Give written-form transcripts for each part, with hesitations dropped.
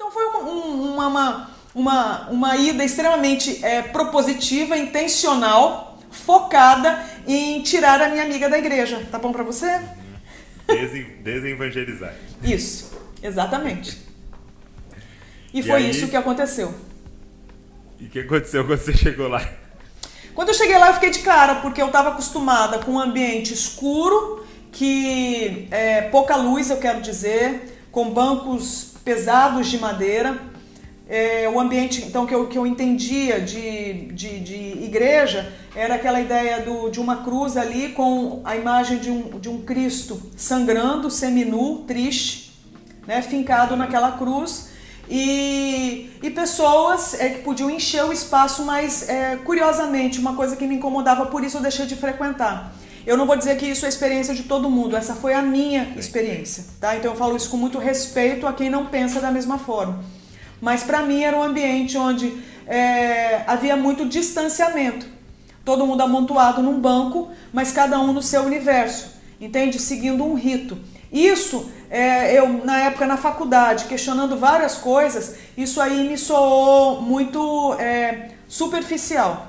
Então foi uma ida extremamente propositiva, intencional, focada em tirar a minha amiga da igreja. Tá bom pra você? Desevangelizar. Isso, exatamente. E foi aí, isso que aconteceu. E o que aconteceu quando você chegou lá? Quando eu cheguei lá, eu fiquei de cara, porque eu estava acostumada com um ambiente escuro, pouca luz, eu quero dizer, com bancos pesados de madeira. O ambiente, então, que eu entendia de igreja era aquela ideia de uma cruz ali com a imagem de um Cristo sangrando, seminu, triste, né, fincado naquela cruz. E pessoas que podiam encher o espaço, mas curiosamente, uma coisa que me incomodava, por isso eu deixei de frequentar. Eu não vou dizer que isso é a experiência de todo mundo, essa foi a minha experiência, tá? Então eu falo isso com muito respeito a quem não pensa da mesma forma. Mas para mim era um ambiente onde havia muito distanciamento. Todo mundo amontoado num banco, mas cada um no seu universo, entende? Seguindo um rito. Isso, eu na época na faculdade, questionando várias coisas, isso aí me soou muito superficial.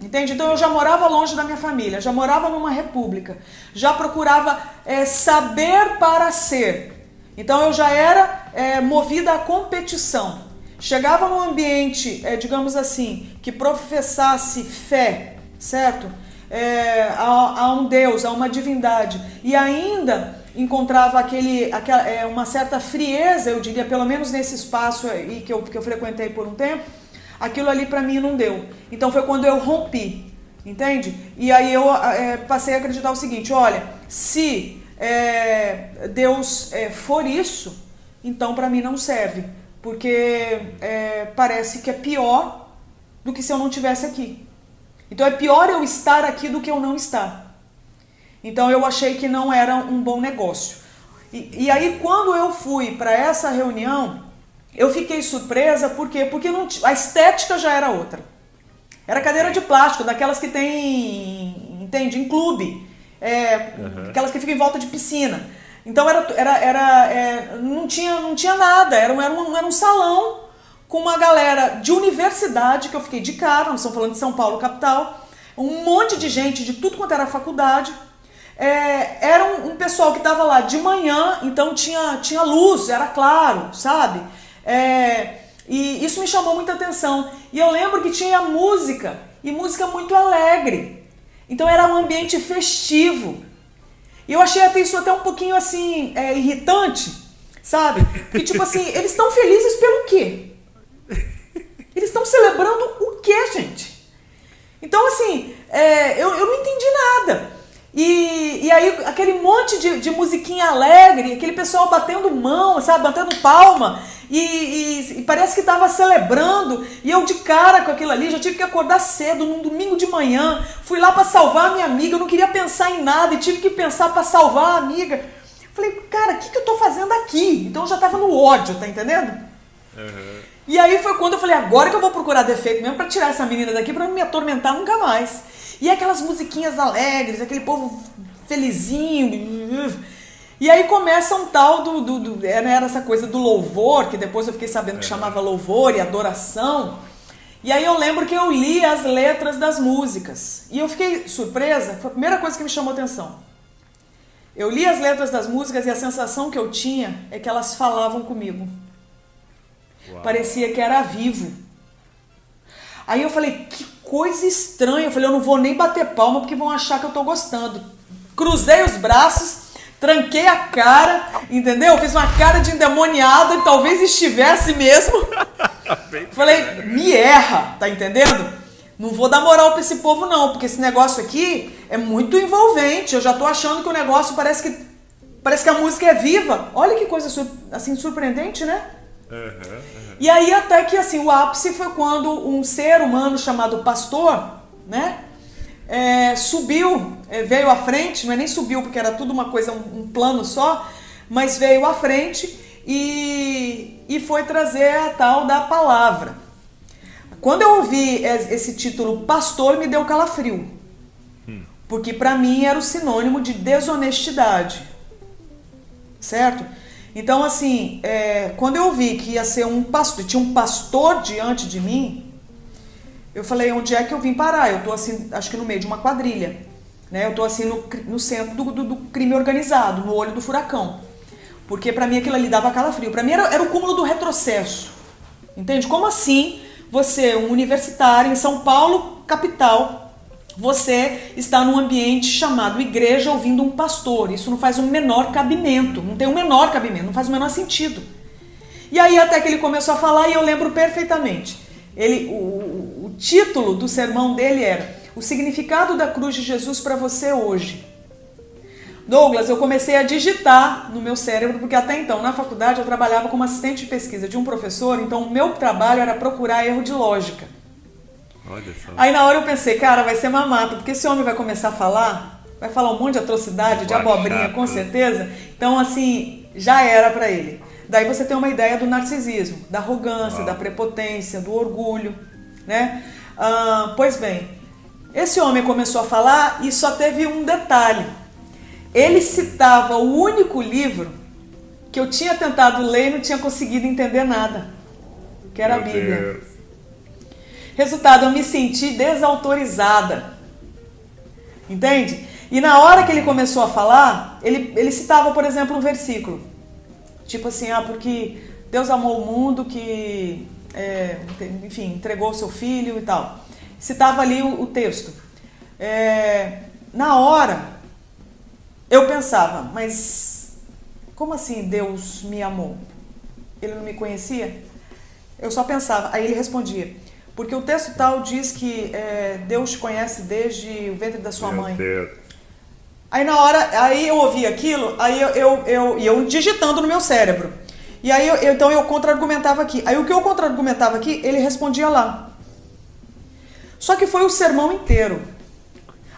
Entende? Então eu já morava longe da minha família, já morava numa república, já procurava saber para ser. Então eu já era movida à competição. Chegava num ambiente, digamos assim, que professasse fé, certo? A um Deus, a uma divindade. E ainda encontrava uma certa frieza, eu diria, pelo menos nesse espaço aí que eu frequentei por um tempo. Aquilo ali para mim não deu. Então foi quando eu rompi, entende? E aí eu passei a acreditar o seguinte: olha, se Deus for isso, então para mim não serve, porque parece que é pior do que se eu não estivesse aqui. Então é pior eu estar aqui do que eu não estar. Então eu achei que não era um bom negócio. E aí quando eu fui para essa reunião, eu fiquei surpresa, por quê? Porque a estética já era outra. Era cadeira de plástico, daquelas que tem, entende, em clube, aquelas que ficam em volta de piscina. Então não tinha nada, era um salão com uma galera de universidade, que eu fiquei de cara, nós estamos falando de São Paulo, capital, um monte de gente de tudo quanto era faculdade. Era um pessoal que estava lá de manhã, então tinha luz, era claro, sabe? E isso me chamou muita atenção. E eu lembro que tinha música, e música muito alegre. Então era um ambiente festivo. E eu achei isso até um pouquinho assim, irritante, sabe? Porque tipo assim, eles estão felizes pelo quê? Eles estão celebrando o quê, gente? Então assim, eu não entendi nada. E aí aquele monte de musiquinha alegre, aquele pessoal batendo mão, sabe, batendo palma, e parece que estava celebrando, e eu de cara com aquilo ali, já tive que acordar cedo, num domingo de manhã, fui lá para salvar a minha amiga, eu não queria pensar em nada, e tive que pensar para salvar a amiga. Falei, cara, o que eu tô fazendo aqui? Então eu já tava no ódio, tá entendendo? Uhum. E aí foi quando eu falei, agora que eu vou procurar defeito mesmo para tirar essa menina daqui, para não me atormentar nunca mais. E aquelas musiquinhas alegres, aquele povo felizinho. E aí começa um tal era essa coisa do louvor, que depois eu fiquei sabendo que chamava louvor e adoração. E aí eu lembro que eu li as letras das músicas. E eu fiquei surpresa, foi a primeira coisa que me chamou a atenção. Eu li as letras das músicas e a sensação que eu tinha é que elas falavam comigo. Uau. Parecia que era vivo. Aí eu falei, que coisa estranha. Eu falei, eu não vou nem bater palma porque vão achar que eu tô gostando. Cruzei os braços, tranquei a cara, entendeu? Fiz uma cara de endemoniado e talvez estivesse mesmo. Falei, me erra, tá entendendo? Não vou dar moral pra esse povo não, porque esse negócio aqui é muito envolvente. Eu já tô achando que o negócio parece que a música é viva. Olha que coisa assim surpreendente, né? Uhum. E aí até que assim, o ápice foi quando um ser humano chamado pastor, né, subiu, veio à frente, não é nem subiu porque era tudo uma coisa, um plano só, mas veio à frente e foi trazer a tal da palavra. Quando eu ouvi esse título pastor, me deu calafrio, porque para mim era o sinônimo de desonestidade, certo? Então, assim, quando eu vi que ia ser um pastor, tinha um pastor diante de mim, eu falei, onde é que eu vim parar? Eu tô assim, acho que no meio de uma quadrilha, né? Eu tô assim no centro do crime organizado, no olho do furacão. Porque pra mim aquilo ali dava calafrio. Pra mim era o cúmulo do retrocesso. Entende? Como assim você, um universitário em São Paulo, capital, você está num ambiente chamado igreja ouvindo um pastor? Isso não faz o menor cabimento, não tem o menor cabimento, não faz o menor sentido. E aí até que ele começou a falar e eu lembro perfeitamente. O título do sermão dele era O Significado da Cruz de Jesus para você hoje. Douglas, eu comecei a digitar no meu cérebro, porque até então, na faculdade, eu trabalhava como assistente de pesquisa de um professor, então o meu trabalho era procurar erro de lógica. Olha só. Aí na hora eu pensei, cara, vai ser mamata, porque esse homem vai começar a falar, vai falar um monte de atrocidade, de abobrinha, com certeza. Então, assim, já era pra ele. Daí você tem uma ideia do narcisismo, da arrogância, da prepotência, do orgulho, né? Pois bem, esse homem começou a falar e só teve um detalhe. Ele citava o único livro que eu tinha tentado ler e não tinha conseguido entender nada, que era a Bíblia. Deus. Resultado, eu me senti desautorizada. Entende? E na hora que ele começou a falar, ele citava, por exemplo, um versículo. Tipo assim, porque Deus amou o mundo que, enfim, entregou o seu filho e tal. Citava ali o texto. Na hora, eu pensava, mas como assim Deus me amou? Ele não me conhecia? Eu só pensava. Aí ele respondia, porque o texto tal diz que Deus te conhece desde o ventre da sua mãe. Deus. Aí na hora, aí eu ouvi aquilo, aí eu digitando no meu cérebro. E aí então eu contra-argumentava aqui. Aí o que eu contra-argumentava aqui, ele respondia lá. Só que foi o sermão inteiro.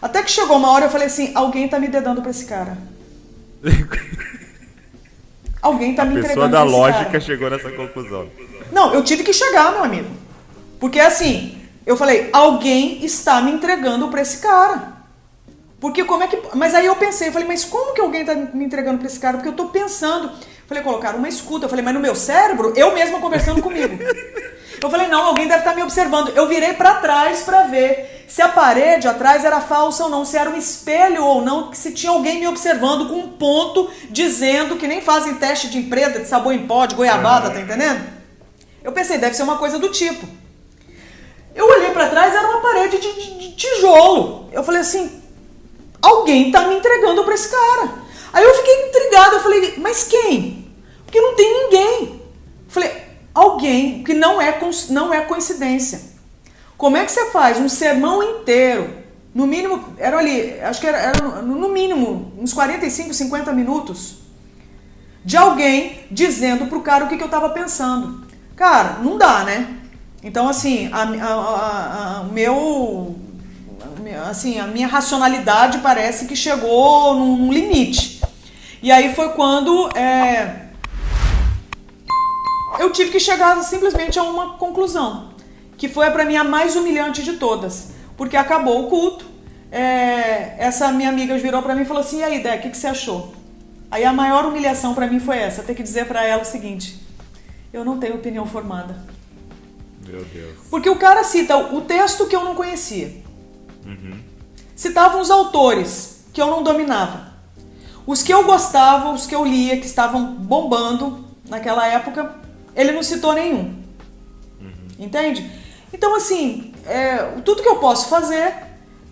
Até que chegou uma hora eu falei assim, alguém tá me dedando pra esse cara. Alguém tá me entregando pra esse cara. A pessoa da lógica chegou nessa conclusão. Não, eu tive que chegar, meu amigo. Porque assim, eu falei, alguém está me entregando pra esse cara. Porque como é que... Mas aí eu pensei, eu falei, mas como que alguém tá me entregando pra esse cara? Porque eu tô pensando. Falei, colocaram uma escuta. Eu falei, mas no meu cérebro, eu mesma conversando comigo. Eu falei, não, alguém deve estar me observando. Eu virei pra trás pra ver se a parede atrás era falsa ou não, se era um espelho ou não, se tinha alguém me observando com um ponto dizendo que nem fazem teste de empresa, de sabor em pó, de goiabada, tá entendendo? Eu pensei, deve ser uma coisa do tipo. Eu olhei pra trás, era uma parede de tijolo. Eu falei assim, alguém tá me entregando pra esse cara. Aí eu fiquei intrigada, eu falei, mas quem? Porque não tem ninguém. Eu falei, alguém que não é coincidência. Como é que você faz um sermão inteiro, no mínimo, era ali, acho que era no mínimo uns 45, 50 minutos, de alguém dizendo pro cara o que eu tava pensando. Cara, não dá, né? Então, assim, a minha racionalidade parece que chegou num limite. E aí foi quando eu tive que chegar simplesmente a uma conclusão, que foi pra mim a mais humilhante de todas, porque acabou o culto, essa minha amiga virou pra mim e falou assim, e aí, Dé, o que você achou? Aí a maior humilhação pra mim foi essa, ter que dizer pra ela o seguinte, eu não tenho opinião formada. Meu Deus. Porque o cara cita o texto que eu não conhecia, citava uns autores que eu não dominava, os que eu gostava, os que eu lia, que estavam bombando naquela época, ele não citou nenhum. Entende? Então, assim, tudo que eu posso fazer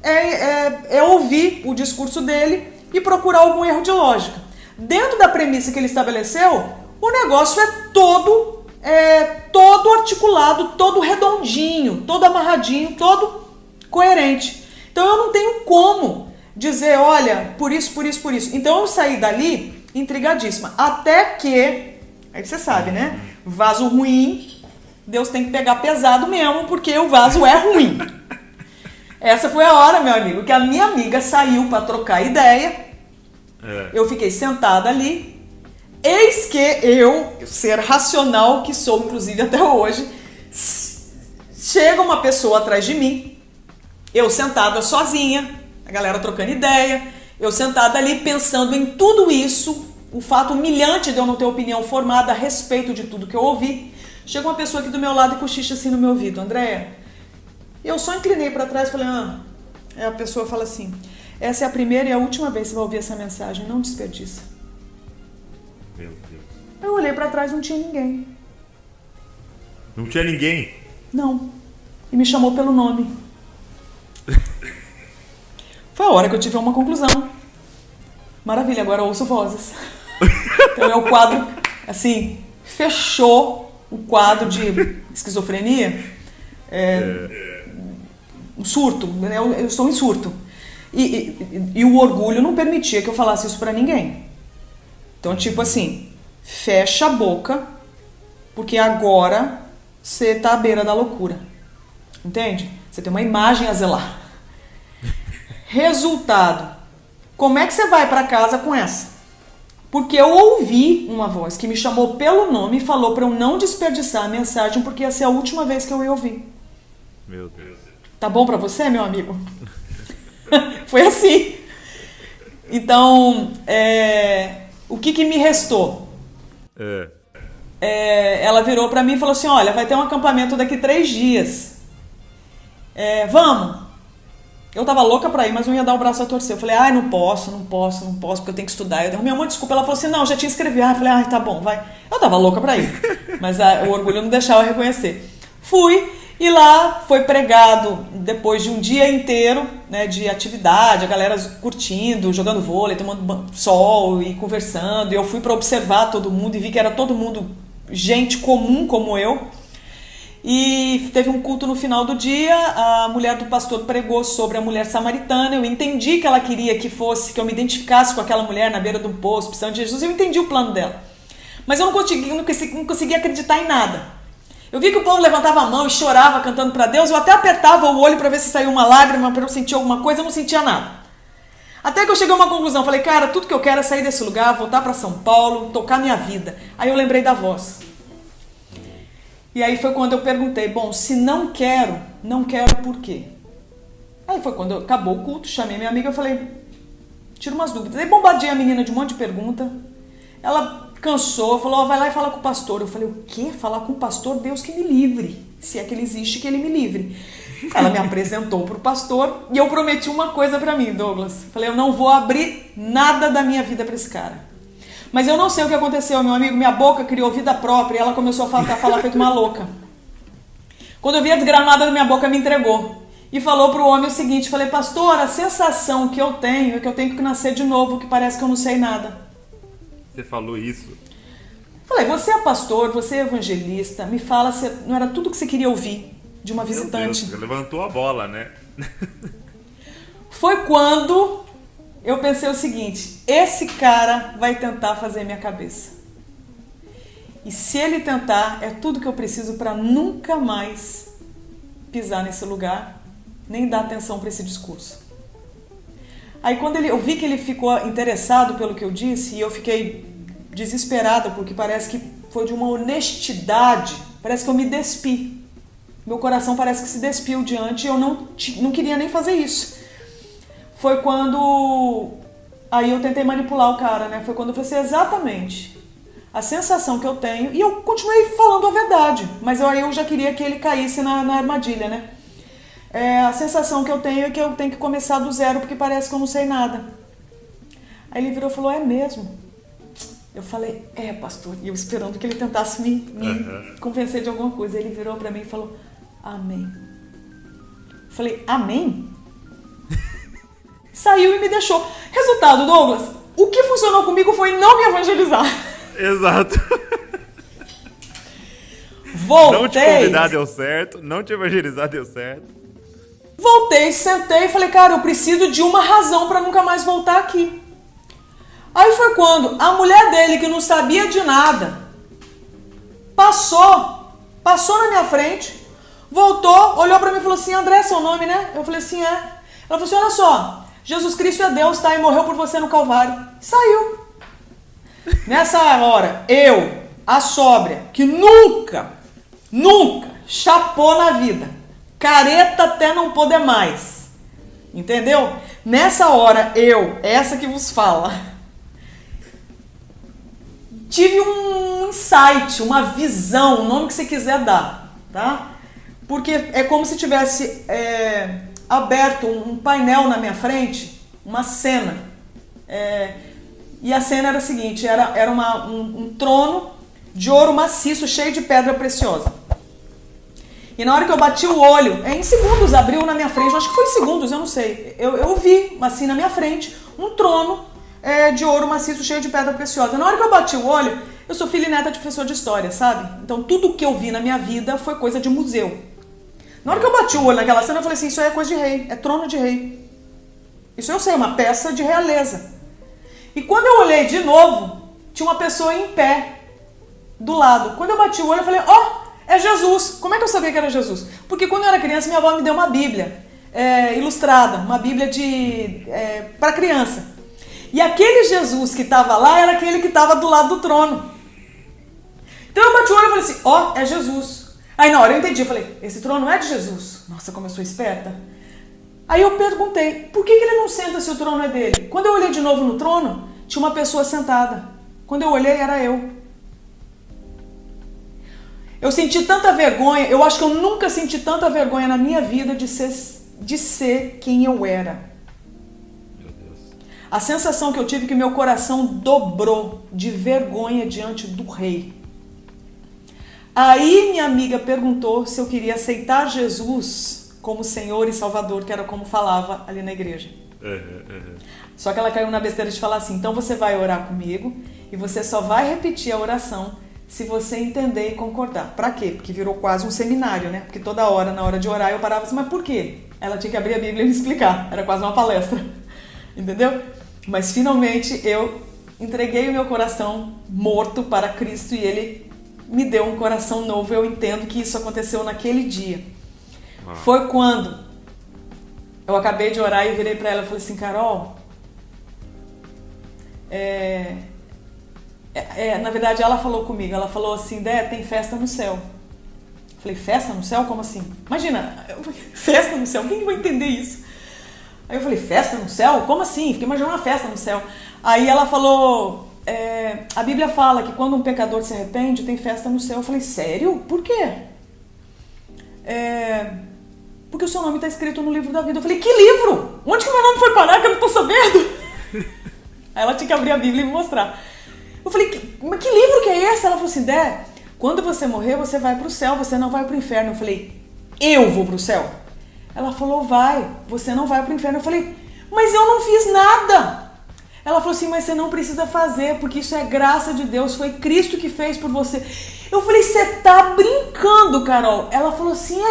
é ouvir o discurso dele e procurar algum erro de lógica. Dentro da premissa que ele estabeleceu, o negócio é todo articulado, todo redondinho, todo amarradinho, todo coerente. Então, eu não tenho como dizer, olha, por isso. Então, eu saí dali intrigadíssima. Até que, aí você sabe, né? Vaso ruim... Deus tem que pegar pesado mesmo, porque o vaso é ruim. Essa foi a hora, meu amigo, que a minha amiga saiu para trocar ideia. Eu fiquei sentada ali. Eis que eu, ser racional que sou, inclusive até hoje, chega uma pessoa atrás de mim, eu sentada sozinha, a galera trocando ideia, eu sentada ali pensando em tudo isso, o fato humilhante de eu não ter opinião formada a respeito de tudo que eu ouvi, chega uma pessoa aqui do meu lado e cochicha assim no meu ouvido: Andréia, eu só inclinei para trás e falei: a pessoa fala assim: essa é a primeira e a última vez que você vai ouvir essa mensagem, não desperdiça. Meu Deus. Eu olhei para trás, não tinha ninguém. Não tinha ninguém? Não. E me chamou pelo nome. Foi a hora que eu tive uma conclusão. Maravilha, agora eu ouço vozes. Então é o quadro, assim, fechou o quadro de esquizofrenia. Um surto, né? Eu estou em surto. E o orgulho não permitia que eu falasse isso pra ninguém. Então, tipo assim, fecha a boca, porque agora você tá à beira da loucura. Entende? Você tem uma imagem a zelar. Resultado. Como é que você vai pra casa com essa? Porque eu ouvi uma voz que me chamou pelo nome e falou pra eu não desperdiçar a mensagem, porque ia ser a última vez que eu ia ouvir. Meu Deus. Tá bom pra você, meu amigo? Foi assim. Então, o que me restou? Ela virou pra mim e falou assim: olha, vai ter um acampamento daqui 3 dias. Vamos. Eu tava louca pra ir, mas não ia dar o braço a torcer. Eu falei: ai, não posso, porque eu tenho que estudar. Eu dei uma desculpa. Ela falou assim: não, já te inscrevi. Eu falei: ai, tá bom, vai. Eu tava louca pra ir, mas o orgulho não deixava eu reconhecer. Fui. E lá foi pregado, depois de um dia inteiro, né, de atividade, a galera curtindo, jogando vôlei, tomando sol e conversando. E eu fui para observar todo mundo e vi que era todo mundo gente comum como eu. E teve um culto no final do dia, a mulher do pastor pregou sobre a mulher samaritana. Eu entendi que ela queria que eu me identificasse com aquela mulher na beira do poço, precisando de Jesus. Eu entendi o plano dela. Mas eu não conseguia acreditar em nada. Eu vi que o povo levantava a mão e chorava cantando para Deus. Eu até apertava o olho para ver se saiu uma lágrima, para eu sentir alguma coisa. Eu não sentia nada. Até que eu cheguei a uma conclusão. Falei: cara, tudo que eu quero é sair desse lugar, voltar para São Paulo, tocar minha vida. Aí eu lembrei da voz. E aí foi quando eu perguntei: bom, se não quero por quê? Aí foi quando acabou o culto, chamei minha amiga e falei: tira umas dúvidas. Aí bombardeei a menina de um monte de pergunta. Ela cansou, falou: vai lá e fala com o pastor. Eu falei: o quê? Falar com o pastor? Deus que me livre. Se é que ele existe, que ele me livre. Ela me apresentou pro pastor e eu prometi uma coisa pra mim, Douglas. Falei: eu não vou abrir nada da minha vida pra esse cara. Mas eu não sei o que aconteceu, meu amigo. Minha boca criou vida própria e ela começou a falar feito uma louca. Quando eu vi a desgramada da minha boca, me entregou. E falou pro homem o seguinte: falei: pastor, a sensação que eu tenho é que eu tenho que nascer de novo, que parece que eu não sei nada. Você falou isso? Falei: você é pastor, você é evangelista, me fala se não era tudo que você queria ouvir de uma visitante. Meu Deus, você levantou a bola, né? Foi quando eu pensei o seguinte: esse cara vai tentar fazer minha cabeça. E se ele tentar, é tudo que eu preciso para nunca mais pisar nesse lugar, nem dar atenção para esse discurso. Aí quando eu vi que ele ficou interessado pelo que eu disse, e eu fiquei desesperada, porque parece que foi de uma honestidade, parece que eu me despi. Meu coração parece que se despiu diante e eu não queria nem fazer isso. Foi quando... Aí eu tentei manipular o cara, né? Foi quando eu falei assim: exatamente. A sensação que eu tenho... E eu continuei falando a verdade, mas aí eu já queria que ele caísse na armadilha, né? A sensação que eu tenho é que eu tenho que começar do zero, porque parece que eu não sei nada. Aí ele virou e falou: é mesmo? Eu falei: pastor. E eu esperando que ele tentasse me convencer de alguma coisa. Ele virou pra mim e falou: amém. Eu falei: amém? Saiu e me deixou. Resultado, Douglas, o que funcionou comigo foi não me evangelizar. Exato. Voltei. Não te convidar deu certo, não te evangelizar deu certo. Voltei, sentei e falei: cara, eu preciso de uma razão para nunca mais voltar aqui. Aí foi quando a mulher dele, que não sabia de nada, passou na minha frente, voltou, olhou para mim e falou assim: André, seu nome, né? Eu falei assim: é. Ela falou assim: olha só, Jesus Cristo é Deus, tá? E morreu por você no Calvário. Saiu. Nessa hora, eu, a sóbria, que nunca chapou na vida, careta até não poder mais, entendeu? Nessa hora, essa que vos fala, tive um insight, uma visão, o nome que você quiser dar, tá? Porque é como se tivesse aberto um painel na minha frente, uma cena. E a cena era a seguinte, era um trono de ouro maciço, cheio de pedra preciosa. E na hora que eu bati o olho, em segundos abriu na minha frente, acho que foi em segundos, eu não sei. Eu vi, assim, na minha frente, um trono de ouro maciço, cheio de pedra preciosa. Na hora que eu bati o olho, eu sou filha e neta de professor de história, sabe? Então tudo que eu vi na minha vida foi coisa de museu. Na hora que eu bati o olho naquela cena, eu falei assim, isso aí é coisa de rei, é trono de rei. Isso eu sei, uma peça de realeza. E quando eu olhei de novo, tinha uma pessoa em pé do lado. Quando eu bati o olho, eu falei, é Jesus. Como é que eu sabia que era Jesus? Porque quando eu era criança, minha avó me deu uma Bíblia ilustrada, uma Bíblia para criança. E aquele Jesus que estava lá era aquele que estava do lado do trono. Então eu bati o olho e falei assim, é Jesus. Aí na hora eu entendi, eu falei, esse trono é de Jesus. Nossa, como eu sou esperta. Aí eu perguntei, por que ele não senta se o trono é dele? Quando eu olhei de novo no trono, tinha uma pessoa sentada. Quando eu olhei, era eu. Eu senti tanta vergonha, eu acho que eu nunca senti tanta vergonha na minha vida de ser quem eu era. Meu Deus. A sensação que eu tive é que meu coração dobrou de vergonha diante do rei. Aí minha amiga perguntou se eu queria aceitar Jesus como Senhor e Salvador, que era como falava ali na igreja. Só que ela caiu na besteira de falar assim, então você vai orar comigo e você só vai repetir a oração se você entender e concordar. Pra quê? Porque virou quase um seminário, né? Porque toda hora, na hora de orar, eu parava assim, mas por quê? Ela tinha que abrir a Bíblia e me explicar. Era quase uma palestra. Entendeu? Mas finalmente eu entreguei o meu coração morto para Cristo e Ele me deu um coração novo. Eu entendo que isso aconteceu naquele dia. Foi quando eu acabei de orar e eu virei pra ela e falei assim, Carol, na verdade ela falou comigo, ela falou assim, Dé, tem festa no céu. Eu falei, festa no céu? Como assim? Imagina, festa no céu, quem vai entender isso? Aí eu falei, festa no céu? Como assim? Fiquei imaginando uma festa no céu. Aí ela falou, a Bíblia fala que quando um pecador se arrepende, tem festa no céu. Eu falei, sério? Por quê? Porque o seu nome está escrito no livro da vida. Eu falei, que livro? Onde que meu nome foi parar que eu não estou sabendo? Aí ela tinha que abrir a Bíblia e me mostrar. Eu falei, mas que livro que é esse? Ela falou assim, Dé, quando você morrer, você vai para o céu, você não vai para o inferno. Eu falei, eu vou para o céu? Ela falou, vai, você não vai para o inferno. Eu falei, mas eu não fiz nada. Ela falou assim, mas você não precisa fazer, porque isso é graça de Deus, foi Cristo que fez por você. Eu falei, você tá brincando, Carol? Ela falou assim,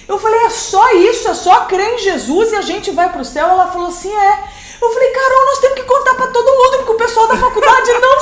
Eu falei, é só isso, é só crer em Jesus e a gente vai pro céu? Ela falou assim, Eu falei, Carol, nós temos que contar pra todo mundo, porque o pessoal da faculdade não